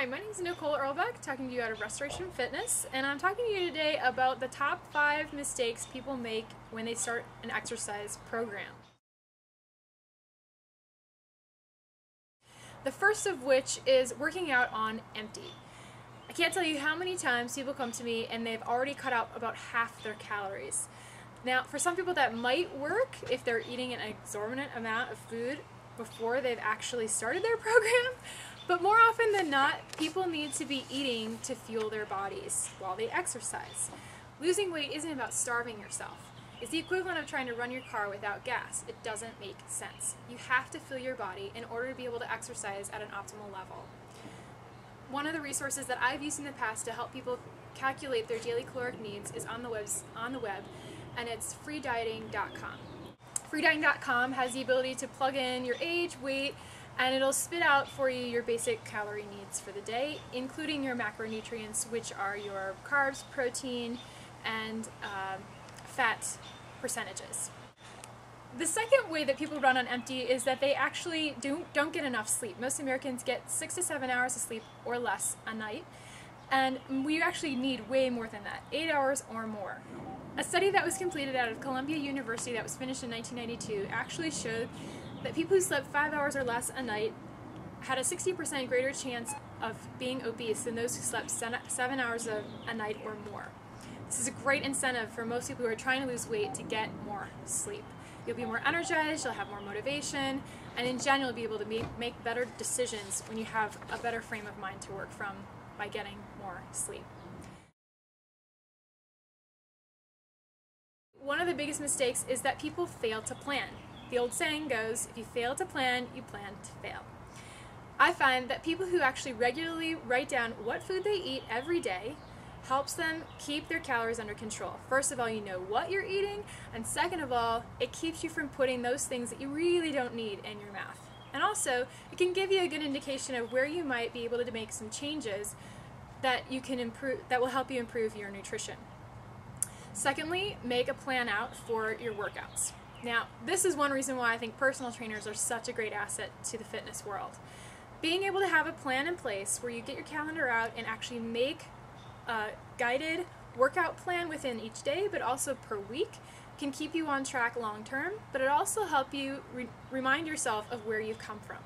Hi, my name is Nicole Irlbeck, talking to you out of Restoration Fitness, and I'm talking to you today about the top 5 mistakes people make when they start an exercise program. The first of which is working out on empty. I can't tell you how many times people come to me and they've already cut out about half their calories. Now, for some people that might work if they're eating an exorbitant amount of food before they've actually started their program, but more often than not, people need to be eating to fuel their bodies while they exercise. Losing weight isn't about starving yourself. It's the equivalent of trying to run your car without gas. It doesn't make sense. You have to fill your body in order to be able to exercise at an optimal level. One of the resources that I've used in the past to help people calculate their daily caloric needs is on the web, and it's freedieting.com. Freedieting.com has the ability to plug in your age, weight, and it'll spit out for you your basic calorie needs for the day, including your macronutrients, which are your carbs, protein, and fat percentages. The second way that people run on empty is that they actually don't get enough sleep. Most Americans get 6 to 7 hours of sleep or less a night, and we actually need way more than that, 8 hours or more. A study that was completed out of Columbia University that was finished in 1992 actually showed that people who slept 5 hours or less a night had a 60% greater chance of being obese than those who slept 7 hours a night or more. This is a great incentive for most people who are trying to lose weight to get more sleep. You'll be more energized, you'll have more motivation, and in general you'll be able to make better decisions when you have a better frame of mind to work from by getting more sleep. One of the biggest mistakes is that people fail to plan. The old saying goes, if you fail to plan, you plan to fail. I find that people who actually regularly write down what food they eat every day helps them keep their calories under control. First of all, you know what you're eating, and second of all, it keeps you from putting those things that you really don't need in your mouth. And also, it can give you a good indication of where you might be able to make some changes that will help you improve your nutrition. Secondly, make a plan out for your workouts. Now, this is one reason why I think personal trainers are such a great asset to the fitness world. Being able to have a plan in place where you get your calendar out and actually make a guided workout plan within each day, but also per week, can keep you on track long term, but it also helps you remind yourself of where you've come from.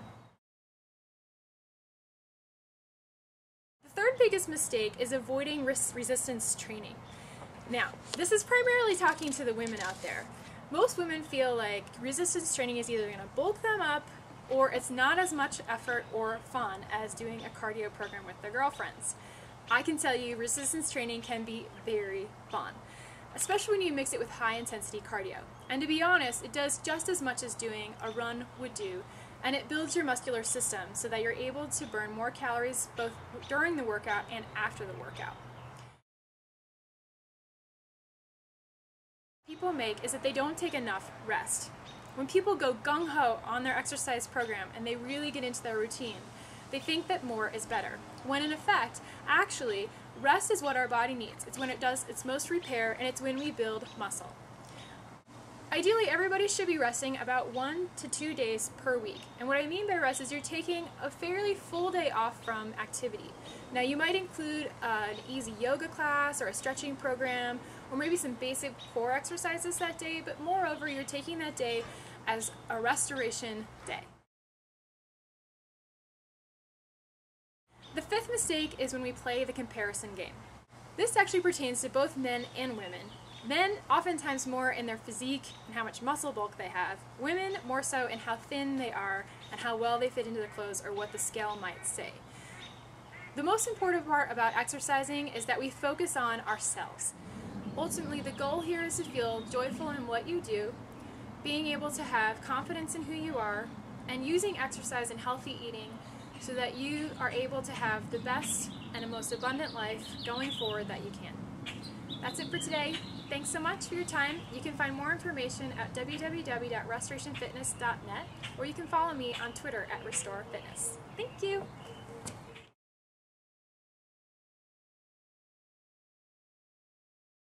The third biggest mistake is avoiding resistance training. Now, this is primarily talking to the women out there. Most women feel like resistance training is either going to bulk them up or it's not as much effort or fun as doing a cardio program with their girlfriends. I can tell you resistance training can be very fun, especially when you mix it with high intensity cardio. And to be honest, it does just as much as doing a run would do, and it builds your muscular system so that you're able to burn more calories both during the workout and after the workout. People make is that they don't take enough rest. When people go gung-ho on their exercise program and they really get into their routine, they think that more is better, when in effect, actually, rest is what our body needs. It's when it does its most repair, and it's when we build muscle. Ideally, everybody should be resting about 1 to 2 days per week. And what I mean by rest is you're taking a fairly full day off from activity. Now, you might include an easy yoga class or a stretching program, or maybe some basic core exercises that day, but moreover, you're taking that day as a restoration day. The fifth mistake is when we play the comparison game. This actually pertains to both men and women. Men oftentimes more in their physique and how much muscle bulk they have. Women more so in how thin they are and how well they fit into their clothes or what the scale might say. The most important part about exercising is that we focus on ourselves. Ultimately, the goal here is to feel joyful in what you do, being able to have confidence in who you are, and using exercise and healthy eating so that you are able to have the best and the most abundant life going forward that you can. That's it for today. Thanks so much for your time. You can find more information at www.restorationfitness.net, or you can follow me on Twitter at RestoreFitness. Thank you.